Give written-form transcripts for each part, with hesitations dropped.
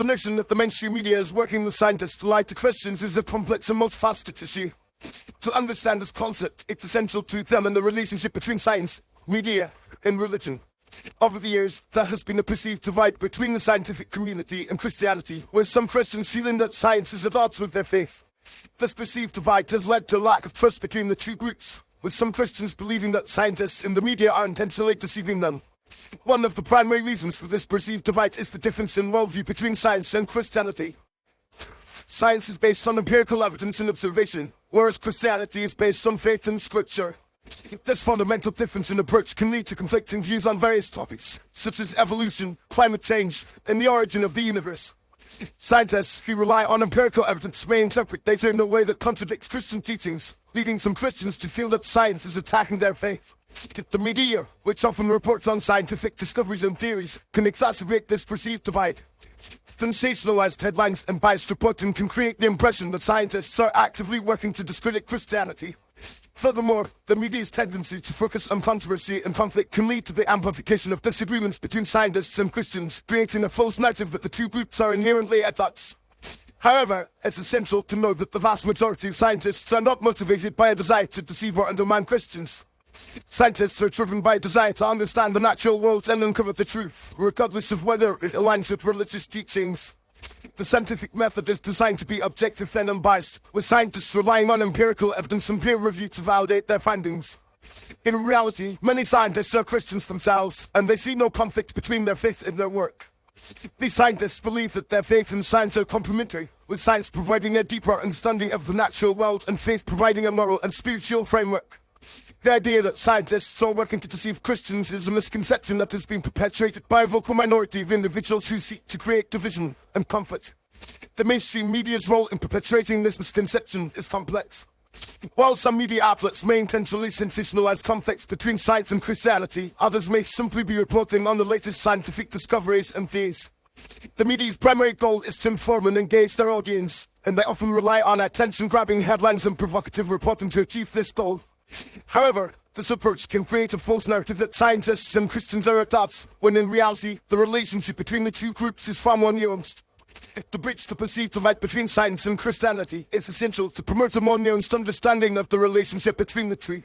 The notion that the mainstream media is working with scientists to lie to Christians is a complex and multifaceted issue. To understand this concept, it's essential to examine the relationship between science, media, and religion. Over the years, there has been a perceived divide between the scientific community and Christianity, with some Christians feeling that science is at odds with their faith. This perceived divide has led to a lack of trust between the two groups, with some Christians believing that scientists in the media are intentionally deceiving them. One of the primary reasons for this perceived divide is the difference in worldview between science and Christianity. Science is based on empirical evidence and observation, whereas Christianity is based on faith and scripture. This fundamental difference in approach can lead to conflicting views on various topics, such as evolution, climate change, and the origin of the universe. Scientists who rely on empirical evidence may interpret data in a way that contradicts Christian teachings, leading some Christians to feel that science is attacking their faith. The media, which often reports on scientific discoveries and theories, can exacerbate this perceived divide. Sensationalized headlines and biased reporting can create the impression that scientists are actively working to discredit Christianity. Furthermore, the media's tendency to focus on controversy and conflict can lead to the amplification of disagreements between scientists and Christians, creating a false narrative that the two groups are inherently at odds. However, it's essential to know that the vast majority of scientists are not motivated by a desire to deceive or undermine Christians. Scientists are driven by a desire to understand the natural world and uncover the truth, regardless of whether it aligns with religious teachings. The scientific method is designed to be objective and unbiased, with scientists relying on empirical evidence and peer review to validate their findings. In reality, many scientists are Christians themselves, and they see no conflict between their faith and their work. These scientists believe that their faith and science are complementary, with science providing a deeper understanding of the natural world and faith providing a moral and spiritual framework. The idea that scientists are working to deceive Christians is a misconception that has been perpetuated by a vocal minority of individuals who seek to create division and conflict. The mainstream media's role in perpetuating this misconception is complex. While some media outlets may intentionally sensationalize conflicts between science and Christianity, others may simply be reporting on the latest scientific discoveries and theories. The media's primary goal is to inform and engage their audience, and they often rely on attention-grabbing headlines and provocative reporting to achieve this goal. However, this approach can create a false narrative that scientists and Christians are at odds, when in reality, the relationship between the two groups is far more nuanced. To bridge the perceived divide between science and Christianity is essential to promote a more nuanced understanding of the relationship between the two.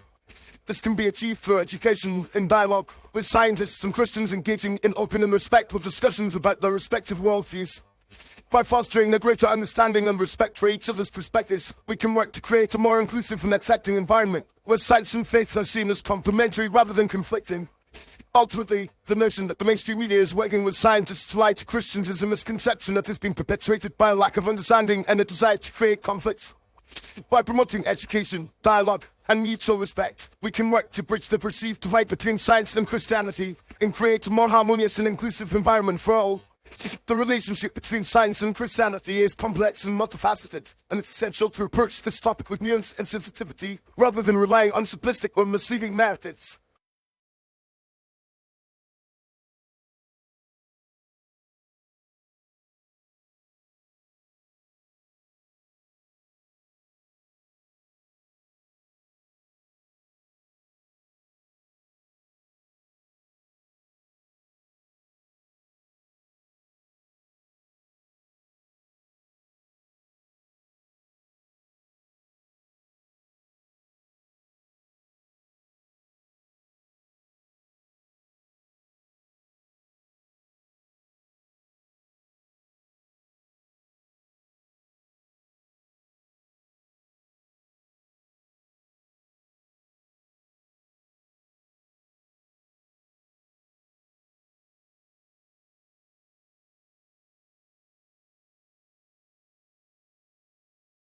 This can be achieved through education and dialogue, with scientists and Christians engaging in open and respectful discussions about their respective worldviews. By fostering a greater understanding and respect for each other's perspectives, we can work to create a more inclusive and accepting environment, where science and faith are seen as complementary rather than conflicting. Ultimately, the notion that the mainstream media is working with scientists to lie to Christians is a misconception that has been perpetuated by a lack of understanding and a desire to create conflicts. By promoting education, dialogue, and mutual respect, we can work to bridge the perceived divide between science and Christianity and create a more harmonious and inclusive environment for all. The relationship between science and Christianity is complex and multifaceted, and it's essential to approach this topic with nuance and sensitivity, rather than relying on simplistic or misleading narratives.